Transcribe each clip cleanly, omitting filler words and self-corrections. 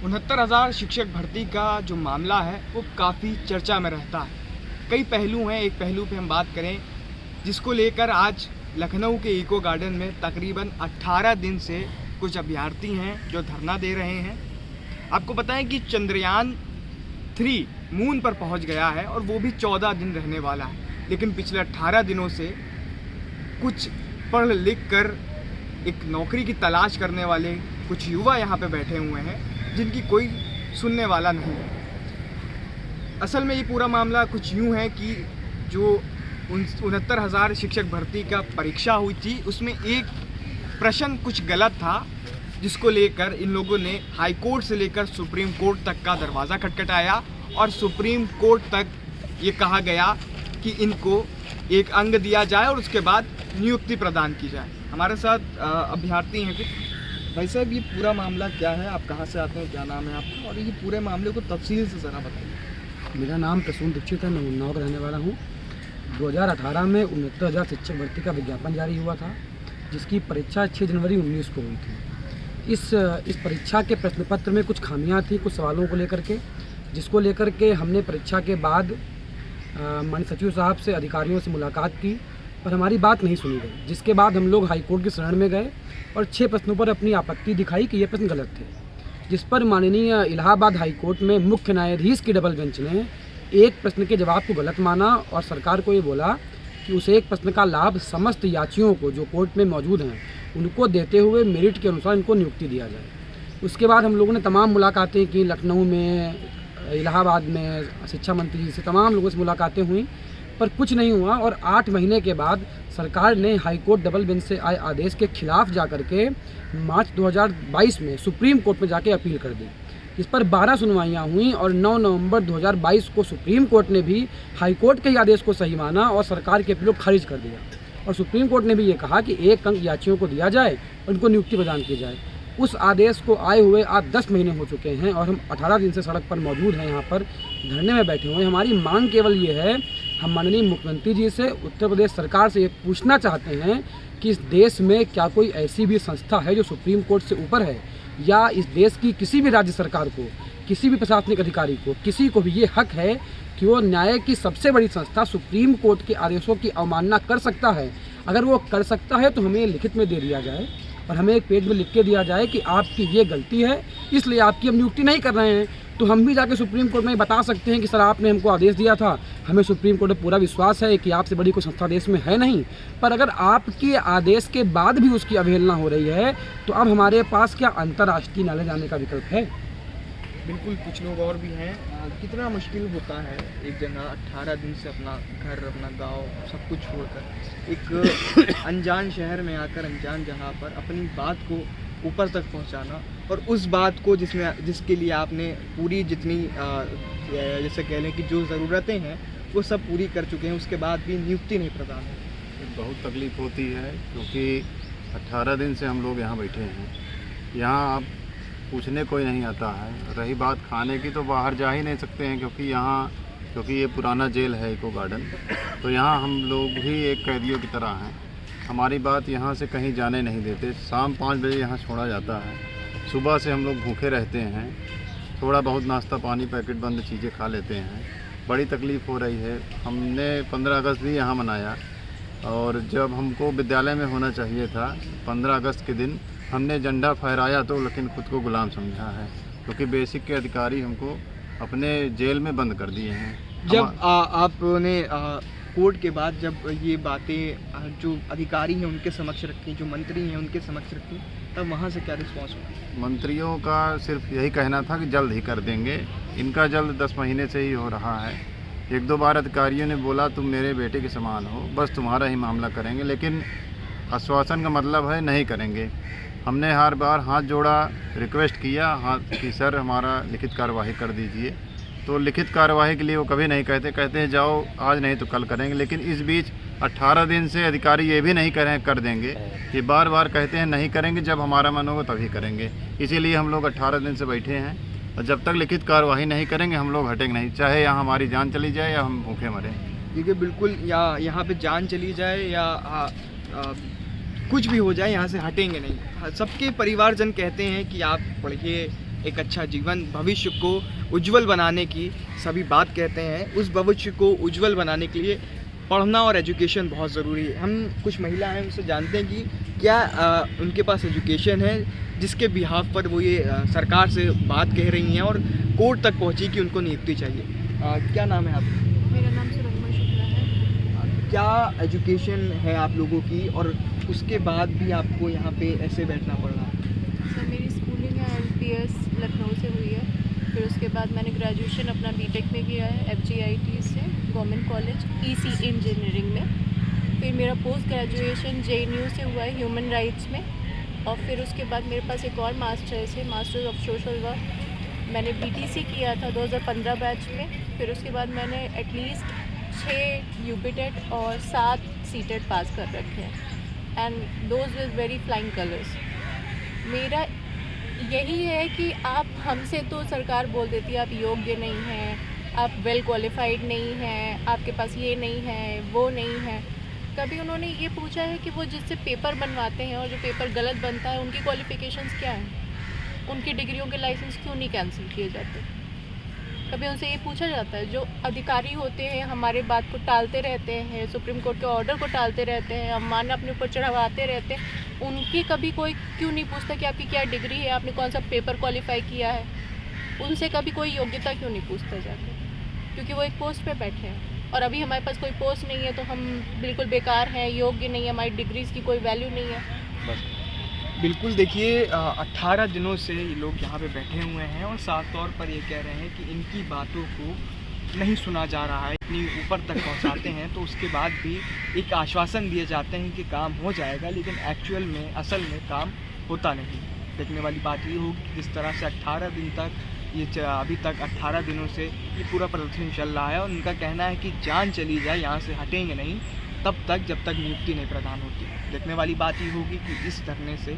69,000 शिक्षक भर्ती का जो मामला है वो काफ़ी चर्चा में रहता है। कई पहलू हैं। एक पहलू पे हम बात करें जिसको लेकर आज लखनऊ के इको गार्डन में तकरीबन 18 दिन से कुछ अभ्यर्थी हैं जो धरना दे रहे हैं। आपको बताएं कि चंद्रयान 3 मून पर पहुंच गया है और वो भी 14 दिन रहने वाला है, लेकिन पिछले 18 दिनों से कुछ पढ़ लिख कर एक नौकरी की तलाश करने वाले कुछ युवा यहाँ पे बैठे हुए हैं जिनकी कोई सुनने वाला नहीं है। असल में ये पूरा मामला कुछ यूँ है कि जो 69,000 शिक्षक भर्ती का परीक्षा हुई थी उसमें एक प्रश्न कुछ गलत था, जिसको लेकर इन लोगों ने हाई कोर्ट से लेकर सुप्रीम कोर्ट तक का दरवाज़ा खटखटाया और सुप्रीम कोर्ट तक ये कहा गया कि इनको एक अंग दिया जाए और उसके बाद नियुक्ति प्रदान की जाए। हमारे साथ अभ्यर्थी हैं कुछ। भाई साहब, ये पूरा मामला क्या है? आप कहाँ से आते हैं, क्या नाम है आपका, और ये पूरे मामले को तफसील से ज़रा बताइए। मेरा नाम प्रसून दीक्षित है, मैं उन्नाव का रहने वाला हूँ। 2018 में 69,000 शिक्षक भर्ती का विज्ञापन जारी हुआ था, जिसकी परीक्षा 6 जनवरी 19 को हुई थी। इस परीक्षा के प्रश्न पत्र में कुछ खामियां थी, कुछ सवालों को लेकर के, जिसको लेकर के हमने परीक्षा के बाद माननीय सचिव साहब से, अधिकारियों से मुलाकात की, पर हमारी बात नहीं सुनी गई। जिसके बाद हम लोग हाईकोर्ट की शरण में गए और 6 प्रश्नों पर अपनी आपत्ति दिखाई कि ये प्रश्न गलत थे, जिस पर माननीय इलाहाबाद हाईकोर्ट में मुख्य न्यायाधीश की डबल बेंच ने एक प्रश्न के जवाब को गलत माना और सरकार को ये बोला कि उस एक प्रश्न का लाभ समस्त याचियों को जो कोर्ट में मौजूद हैं उनको देते हुए मेरिट के अनुसार इनको नियुक्ति दिया जाए। उसके बाद हम लोगों ने तमाम मुलाकातें की, लखनऊ में, इलाहाबाद में, शिक्षा मंत्री जी से तमाम लोगों से मुलाकातें हुई, पर कुछ नहीं हुआ। और 8 महीने के बाद सरकार ने हाईकोर्ट डबल बेंच से आए आदेश के खिलाफ जाकर के मार्च 2022 में सुप्रीम कोर्ट में जाके अपील कर दी। इस पर 12 सुनवाइयाँ हुई और 9 नवंबर 2022 को सुप्रीम कोर्ट ने भी हाईकोर्ट के ही आदेश को सही माना और सरकार के अपील को खारिज कर दिया। और सुप्रीम कोर्ट ने भी ये कहा कि एक अंक याचियों को दिया जाए और उनको नियुक्ति प्रदान की जाए। उस आदेश को आए हुए आज 10 महीने हो चुके हैं और हम 18 दिन से सड़क पर मौजूद हैं, यहाँ पर धरने में बैठे हुए हैं। हमारी मांग केवल ये है, हम माननीय मुख्यमंत्री जी से, उत्तर प्रदेश सरकार से ये पूछना चाहते हैं कि इस देश में क्या कोई ऐसी भी संस्था है जो सुप्रीम कोर्ट से ऊपर है, या इस देश की किसी भी राज्य सरकार को, किसी भी प्रशासनिक अधिकारी को, किसी को भी ये हक है कि वो न्याय की सबसे बड़ी संस्था सुप्रीम कोर्ट के आदेशों की अवमानना कर सकता है। अगर वो कर सकता है तो हमें लिखित में दे दिया जाए और हमें एक पेज में लिख के दिया जाए कि आपकी ये गलती है, इसलिए आपकी हम नियुक्ति नहीं कर रहे हैं। तो हम भी जाके सुप्रीम कोर्ट में बता सकते हैं कि सर आपने हमको आदेश दिया था, हमें सुप्रीम कोर्ट में पूरा विश्वास है कि आपसे बड़ी कोई संस्था देश में है नहीं, पर अगर आपके आदेश के बाद भी उसकी अवहेलना हो रही है तो अब हमारे पास क्या अंतर्राष्ट्रीय न्यायालय जाने का विकल्प है? बिल्कुल, कुछ लोग और भी हैं। कितना मुश्किल होता है एक जगह 18 दिन से अपना घर, अपना गांव सब कुछ छोड़कर एक अनजान शहर में आकर, अनजान जगह पर अपनी बात को ऊपर तक पहुंचाना, और उस बात को जिसके लिए आपने पूरी जितनी जैसे कह लें कि जो ज़रूरतें हैं वो सब पूरी कर चुके हैं, उसके बाद भी नियुक्ति नहीं प्रदान है। बहुत तकलीफ़ होती है, क्योंकि 18 दिन से हम लोग यहाँ बैठे हैं। यहाँ आप पूछने कोई नहीं आता है। रही बात खाने की, तो बाहर जा ही नहीं सकते हैं, क्योंकि ये पुराना जेल है इको गार्डन, तो यहाँ हम लोग भी एक कैदियों की तरह हैं। हमारी बात यहाँ से कहीं जाने नहीं देते। शाम 5 बजे यहाँ छोड़ा जाता है। सुबह से हम लोग भूखे रहते हैं, थोड़ा बहुत नाश्ता पानी, पैकेट बंद चीज़ें खा लेते हैं। बड़ी तकलीफ़ हो रही है। हमने 15 अगस्त भी यहाँ मनाया, और जब हमको विद्यालय में होना चाहिए था 15 अगस्त के दिन, हमने झंडा फहराया तो, लेकिन खुद को गुलाम समझा है, क्योंकि बेसिक के अधिकारी हमको अपने जेल में बंद कर दिए हैं। जब आपने कोर्ट के बाद जब ये बातें जो अधिकारी हैं उनके समक्ष रखी, जो मंत्री हैं उनके समक्ष रखी, तब वहाँ से क्या रिस्पॉन्स हुआ? मंत्रियों का सिर्फ यही कहना था कि जल्द ही कर देंगे। इनका जल्द 10 महीने से ही हो रहा है। 1-2 बार अधिकारियों ने बोला तुम मेरे बेटे के समान हो, बस तुम्हारा ही मामला करेंगे, लेकिन आश्वासन का मतलब है नहीं करेंगे। हमने हर बार हाथ जोड़ा, रिक्वेस्ट किया कि सर हमारा लिखित कार्यवाही कर दीजिए, तो लिखित कार्यवाही के लिए वो कभी नहीं कहते हैं जाओ आज नहीं तो कल करेंगे। लेकिन इस बीच 18 दिन से अधिकारी ये भी नहीं कर देंगे, ये बार बार कहते हैं नहीं करेंगे, जब हमारा मन होगा तभी करेंगे। इसीलिए हम लोग 18 दिन से बैठे हैं, और जब तक लिखित कार्यवाही नहीं करेंगे हम लोग हटेंगे नहीं, चाहे यहाँ हमारी जान चली जाए या हम भूखे मरें। देखिए, बिल्कुल, या यहाँ पे जान चली जाए या कुछ भी हो जाए, यहाँ से हटेंगे नहीं। सबके परिवारजन कहते हैं कि आप पढ़िए, एक अच्छा जीवन भविष्य को उज्जवल बनाने की सभी बात कहते हैं। उस भविष्य को उज्जवल बनाने के लिए पढ़ना और एजुकेशन बहुत ज़रूरी है। हम कुछ महिला हैं उनसे जानते हैं कि क्या उनके पास एजुकेशन है जिसके बिहाफ पर वो ये सरकार से बात कह रही हैं और कोर्ट तक पहुंची कि उनको नियुक्ति चाहिए। क्या नाम है आपका? मेरा नाम सुरंगमा शुक्ला है। क्या एजुकेशन है आप लोगों की और उसके बाद भी आपको यहाँ पे ऐसे बैठना पड़ रहा है? सर मेरी स्कूलिंग LPS लखनऊ से हुई है। फिर उसके बाद मैंने ग्रेजुएशन अपना BTech में किया है FGIT से, गवर्नमेंट कॉलेज EC इंजीनियरिंग में। फिर मेरा पोस्ट ग्रेजुएशन JNU से हुआ है ह्यूमन राइट्स में। और फिर उसके बाद मेरे पास एक और मास्टर्स है, मास्टर्स ऑफ सोशल वर्क। मैंने BTC किया था 2015 बैच में। फिर उसके बाद मैंने एटलीस्ट 6 UPTET और 7 CTET पास कर रखे हैं and those with very flying colours. मेरा यही है कि आप हमसे तो सरकार बोल देती है आप योग्य नहीं हैं, आप वेल क्वालिफाइड नहीं हैं, आपके पास ये नहीं है वो नहीं है। कभी उन्होंने ये पूछा है कि वो जिससे पेपर बनवाते हैं और जो पेपर गलत बनता है उनकी क्वालिफ़िकेशंस क्या हैं, उनकी डिग्रियों के लाइसेंस क्यों नहीं कैंसिल किए जाते? कभी उनसे ये पूछा जाता है? जो अधिकारी होते हैं हमारे बात को टालते रहते हैं, सुप्रीम कोर्ट के ऑर्डर को टालते रहते हैं, अम्मान अपने ऊपर चढ़वाते रहते हैं, उनकी कभी कोई क्यों नहीं पूछता कि आपकी क्या डिग्री है, आपने कौन सा पेपर क्वालिफाई किया है? उनसे कभी कोई योग्यता क्यों नहीं पूछता जाके? क्योंकि वो एक पोस्ट पे बैठे हैं और अभी हमारे पास कोई पोस्ट नहीं है तो हम बिल्कुल बेकार हैं, योग्य नहीं है, हमारी डिग्रीज़ की कोई वैल्यू नहीं है। बस बिल्कुल देखिए 18 दिनों से ये लोग यहाँ पे बैठे हुए हैं और साफ तौर पर ये कह रहे हैं कि इनकी बातों को नहीं सुना जा रहा है, इतनी ऊपर तक पहुँचाते हैं तो उसके बाद भी एक आश्वासन दिए जाते हैं कि काम हो जाएगा, लेकिन एक्चुअल में असल में काम होता नहीं। देखने वाली बात ये होगी जिस तरह से 18 दिन तक अभी तक 18 दिनों से ये पूरा प्रदर्शन चल रहा है और उनका कहना है कि जान चली जाए यहाँ से हटेंगे नहीं तब तक जब तक नियुक्ति नहीं प्रदान होती। देखने वाली बात ये होगी कि इस धरने से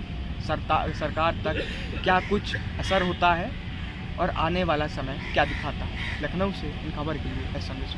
सरकार तक क्या कुछ असर होता है और आने वाला समय क्या दिखाता है। लखनऊ से इन खबर के लिए SMS।